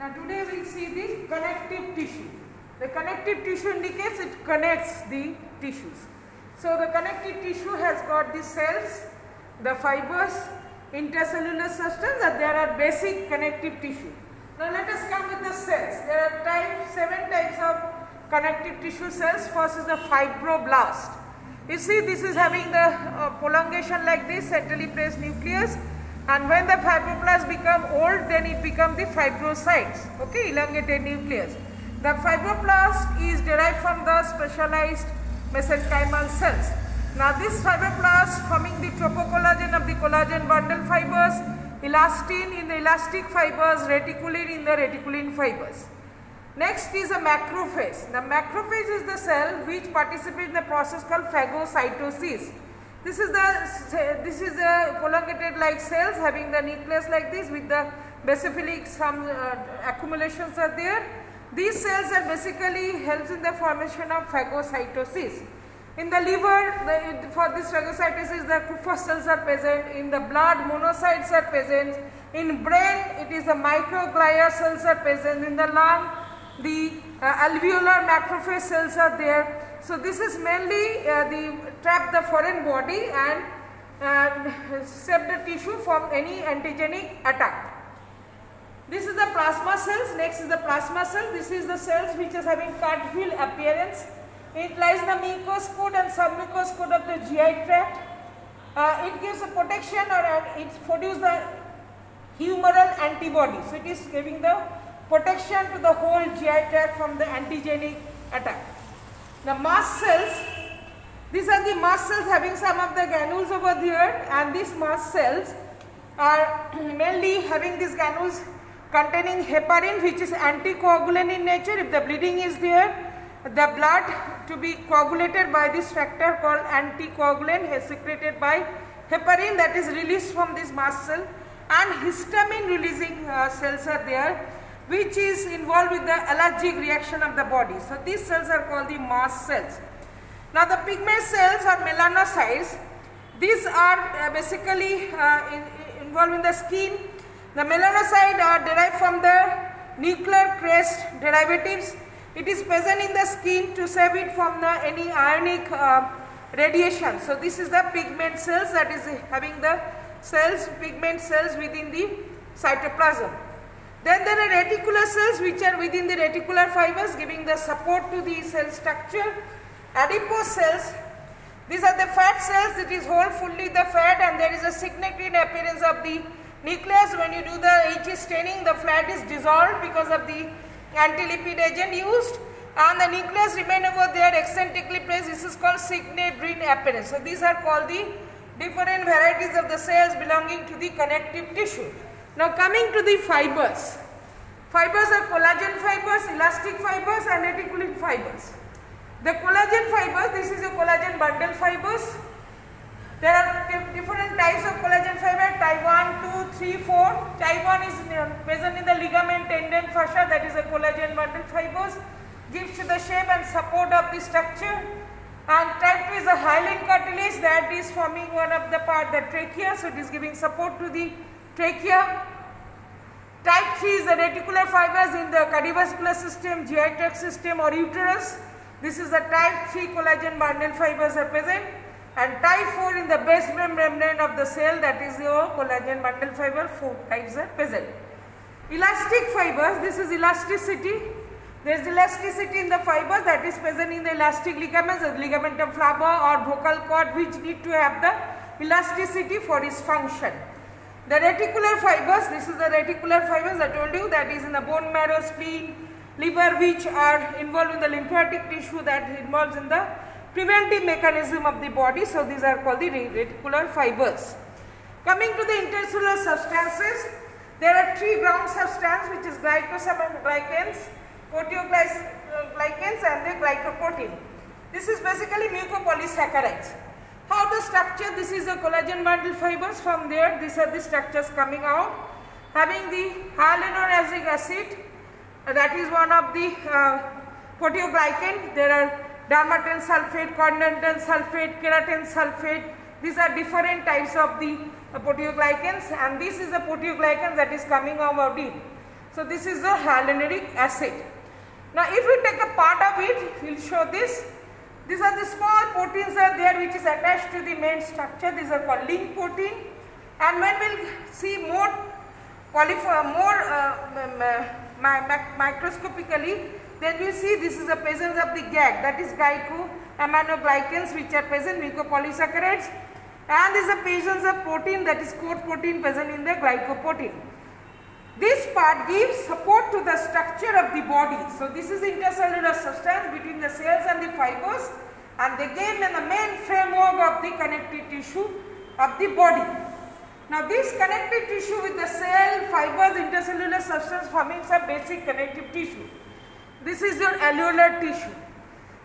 Now today we will see the connective tissue. The connective tissue indicates it connects the tissues. So the connective tissue has got the cells, the fibers, intercellular substance, and there are basic connective tissue. Now let us come with the cells. There are 7 types of connective tissue cells. First is the fibroblast. You see, this is having the prolongation like this, centrally placed nucleus, and when the fibroblasts become old, then it becomes the fibrocytes, okay, elongated nucleus. The fibroblast is derived from the specialized mesenchymal cells. Now this fibroblast forming the tropocollagen of the collagen bundle fibers, elastin in the elastic fibers, reticulin in the reticulin fibers. Next is a macrophage. The macrophage is the cell which participates in the process called phagocytosis. This is the prolongated like cells having the nucleus like this with the basophilic some accumulations are there. These cells are basically helps in the formation of phagocytosis. In the liver, for this phagocytosis, the Kupffer cells are present. In the blood, monocytes are present. In brain, it is the microglia cells are present. In the lung, the alveolar macrophage cells are there. So this is mainly trap the foreign body and save the tissue from any antigenic attack. This is the plasma cells. Next is the plasma cell. This is the cells which is having cardwheel appearance. It lies in the mucous coat and submucous coat of the GI tract. It gives a protection or it produces the humoral antibody. So it is giving the protection to the whole GI tract from the antigenic attack. The mast cells, these are the mast cells having some of the granules over there, and these mast cells are mainly having these granules containing heparin, which is anticoagulant in nature. If the bleeding is there, the blood to be coagulated by this factor called anticoagulant is secreted by heparin that is released from this mast cell, and histamine releasing cells are there, which is involved with the allergic reaction of the body. So these cells are called the mast cells. Now the pigment cells or melanocytes, these are basically involved in the skin. The melanocytes are derived from the nuclear crest derivatives. It is present in the skin to save it from any ionic radiation. So this is the pigment cells, that is having the cells, pigment cells within the cytoplasm. Then there are reticular cells which are within the reticular fibers giving the support to the cell structure. Adipose cells, these are the fat cells, it is hold fully the fat, and there is a significant appearance of the nucleus. When you do the HE staining, the fat is dissolved because of the anti-lipid agent used, and the nucleus remain over there eccentrically placed. This is called signet ring appearance. So these are called the different varieties of the cells belonging to the connective tissue. Now coming to the fibers. Fibers are collagen fibers, elastic fibers and reticulin fibers. The collagen fibers, this is a collagen bundle fibers. There are different types of collagen fiber, type 1, 2, 3, 4. Type 1 is present in the ligament, tendon, fascia, that is a collagen bundle fibers. Gives the shape and support of the structure. And type 2 is a hyaline cartilage that is forming one of the part, the trachea, so it is giving support to the trachea. Type 3 is the reticular fibers in the cardiovascular system, GI tract system or uterus. This is the type 3 collagen bundle fibers are present. And type 4 in the base membrane of the cell, that is your collagen bundle fiber, 4 types are present. Elastic fibers, this is elasticity. There is elasticity in the fibers that is present in the elastic ligaments, the ligamentum flava or vocal cord, which need to have the elasticity for its function. The reticular fibers, this is the reticular fibers I told you, that is in the bone marrow, spleen, liver, which are involved in the lymphatic tissue that involves in the preventive mechanism of the body. So these are called the reticular fibers. Coming to the intercellular substances, there are 3 ground substances, which is glycosaminoglycans, proteoglycans and the glycoprotein. This is basically mucopolysaccharides. How the structure? This is the collagen bundle fibers. From there, these are the structures coming out. Having the hyaluronic acid, that is one of the proteoglycan. There are dermatan sulfate, corndantan sulfate, keratin sulfate. These are different types of the proteoglycans, and this is the proteoglycan that is coming out in. So this is the hyaluronic acid. Now if we take a part of it, we will show this. These are the small proteins are there which is attached to the main structure. These are called link protein. And when we will see more microscopically, then we will see this is the presence of the GAG, that is glycoaminoglycans, which are present mucopolysaccharides, and this is the presence of protein, that is core protein present in the glycoprotein. This part gives support to the structure of the body. So this is intercellular substance between the cells and the fibers, and they give the main framework of the connective tissue of the body. Now this connective tissue with the cell, fibers, intercellular substance forming some basic connective tissue. This is your alveolar tissue.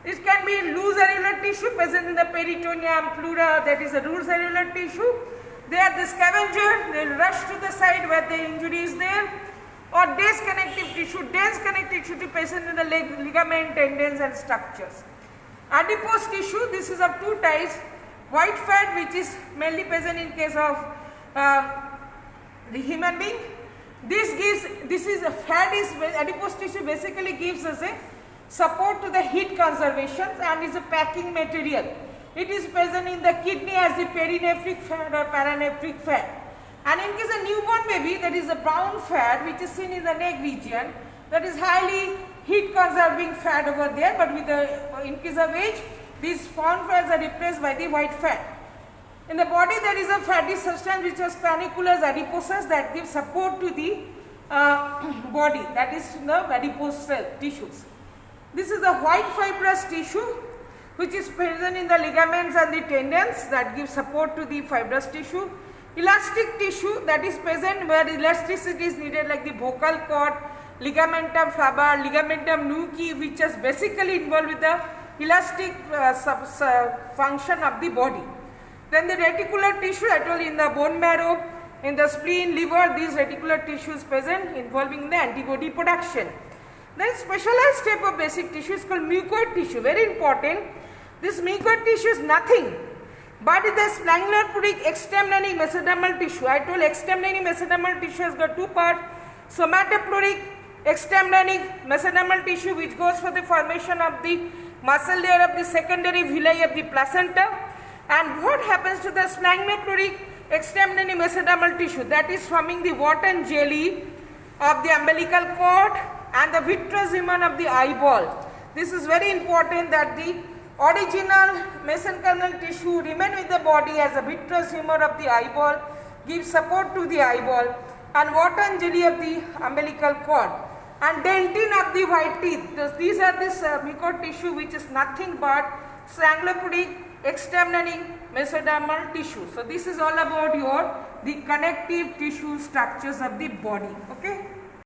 It can be loose alveolar tissue present in the peritoneum, pleura, that is a loose alveolar tissue. They are the scavenger, they will rush to the side where the injury is there, or dense connective tissue present in the ligament, tendons and structures. Adipose tissue, this is of two types, white fat which is mainly present in case of the human being. Adipose tissue basically gives us a support to the heat conservation and is a packing material. It is present in the kidney as the perinephric fat or paranephric fat. And in case of newborn baby, that is a brown fat which is seen in the neck region, that is highly heat conserving fat over there, but with the in case of age, these brown fats are replaced by the white fat. In the body there is a fatty substance which is planiculus adiposus that gives support to the body, that is the adipose cell tissues. This is the white fibrous tissue which is present in the ligaments and the tendons that gives support to the fibrous tissue. Elastic tissue that is present where elasticity is needed, like the vocal cord, ligamentum flabber, ligamentum nuchae, which is basically involved with the elastic function of the body. Then the reticular tissue, I told you, in the bone marrow, in the spleen, liver, these reticular tissues present involving the antibody production. Then specialized type of basic tissue is called mucoid tissue, very important. This mucoid tissue is nothing but the sphingolipid extemporary mesodermal tissue. I told extemporary mesodermal tissue has got two parts, somatophoric extemporary mesodermal tissue which goes for the formation of the muscle layer of the secondary villi of the placenta. And what happens to the sphingolipid extemporary mesodermal tissue? That is forming the Wharton jelly of the umbilical cord and the vitreous human of the eyeball. This is very important that the original mesenchymal tissue remain with the body as a vitreous humor of the eyeball, gives support to the eyeball, and Wharton jelly of the umbilical cord, and dentin of the white teeth. These are this mucoid tissue which is nothing but sphingolipid extemporary mesodermal tissue. So this is all about the connective tissue structures of the body. Okay.